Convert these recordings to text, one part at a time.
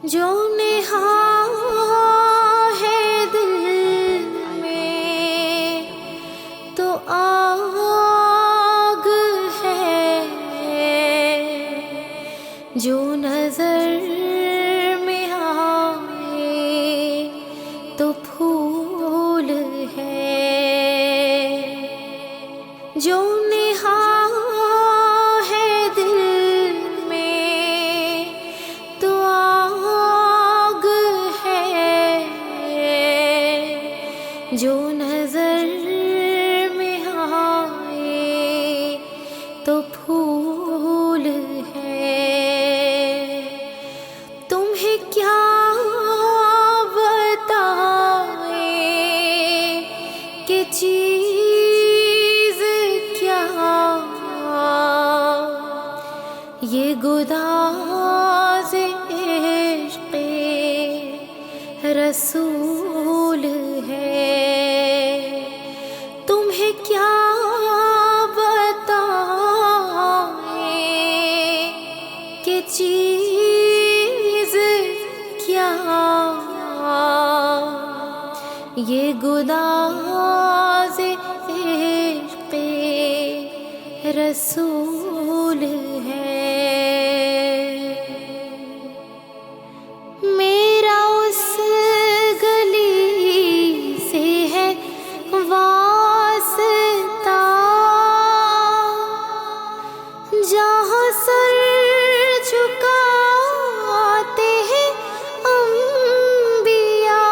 جو نہاں ہے دل میں تو آگ ہے، جو نظر میں آئے تو پھول ہے، جو نہاں ہے دل میں تو آگ ہے، جو نظر میں آئے تو پھول ہے۔ تمہیں کیا بتائیں کہ چیز کیا، یہ گداز عشق رسول ہے۔ تمہیں کیا بتائیں کہ چیز کیا، یہ گداز عشق رسول ہے۔ میرا اس گلی سے ہے واسطہ جہاں سر جھکاتے ہیں انبیاء،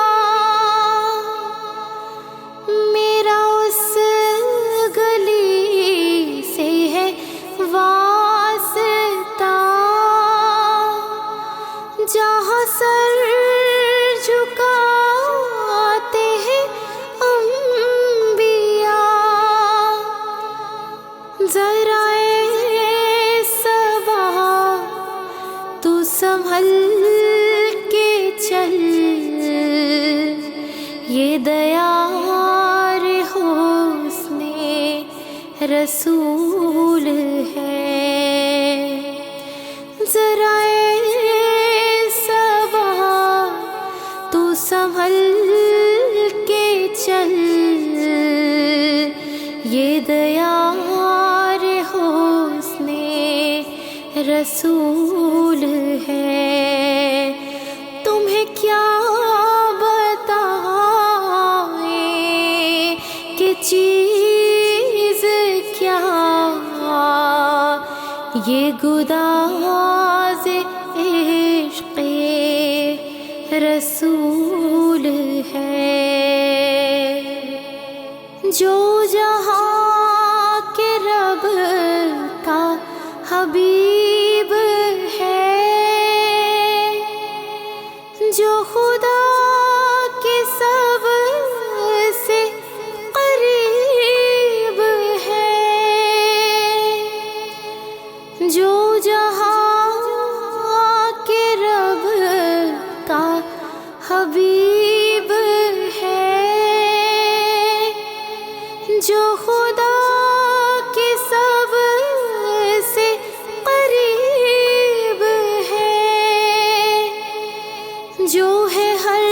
میرا اس گلی سے ہے واسطہ جہاں سر جھکاتے ہیں انبیاء۔ ذرا اے صبا تو سنبھل کے چل، یہ دیار حسن رسول ہے۔ ذرا تو سنبھل کے چل، یہ دیار حسن رسول ہے۔ تمہیں کیا بتائیں کہ چیز کیا، یہ گداز عشق رسول ہے۔ جو جہاں کے رب کا حبیب ہے، جو خدا کے سب سے قریب ہے، جو جہاں کے رب کا حبیب ہے، جو خدا کے سب سے قریب ہے، جو ہے ہر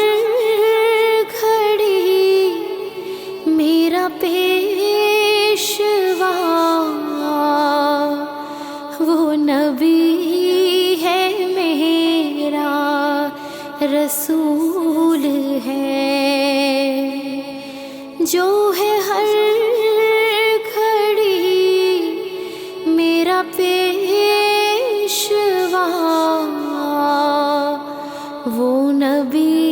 گھڑی میرا پیشوا، وہ نبی ہے میرا رسول ہے، جو ہے ہر گھڑی میرا پیشوا، وہ نبی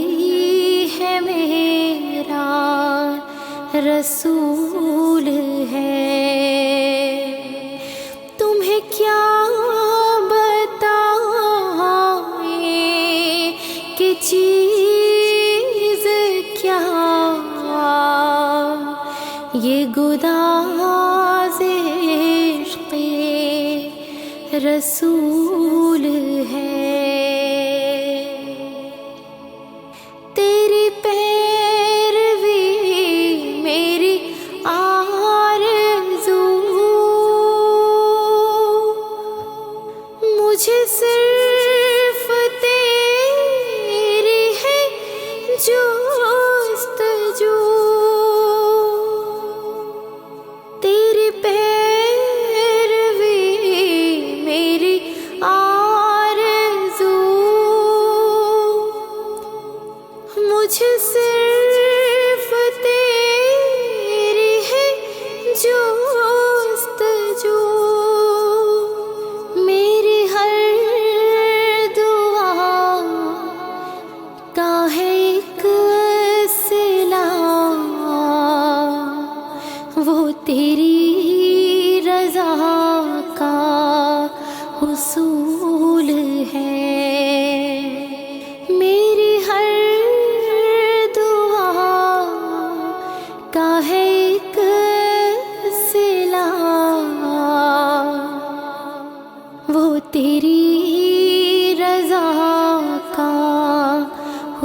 ہے میرا رسول ہے۔ تمہیں کیا بتائیں کہ چیز کیا، یہ گداز عشق رسول ہے۔ تیری پیروی میری آرزو، مجھے صرف تیرے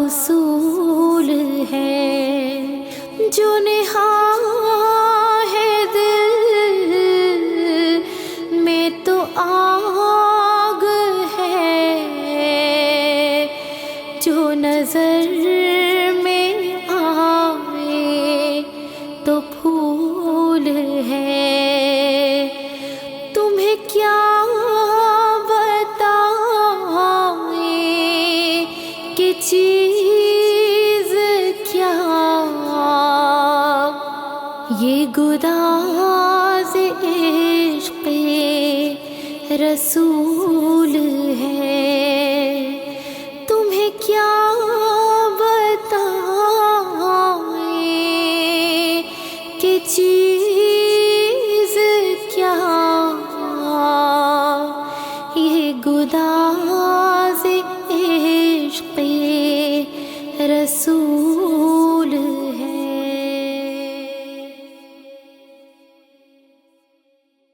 اصول ہے، جو نہاں ہے دل میں تو آگ ہے، جو نظر میں آئے تو پھول ہے۔ تمہیں کیا بتائیں کہ چیز کیا، یہ گداز عشق رسول ہے۔ تمہیں کیا بتائیں کہ چیز کیا، یہ گداز عشق رسول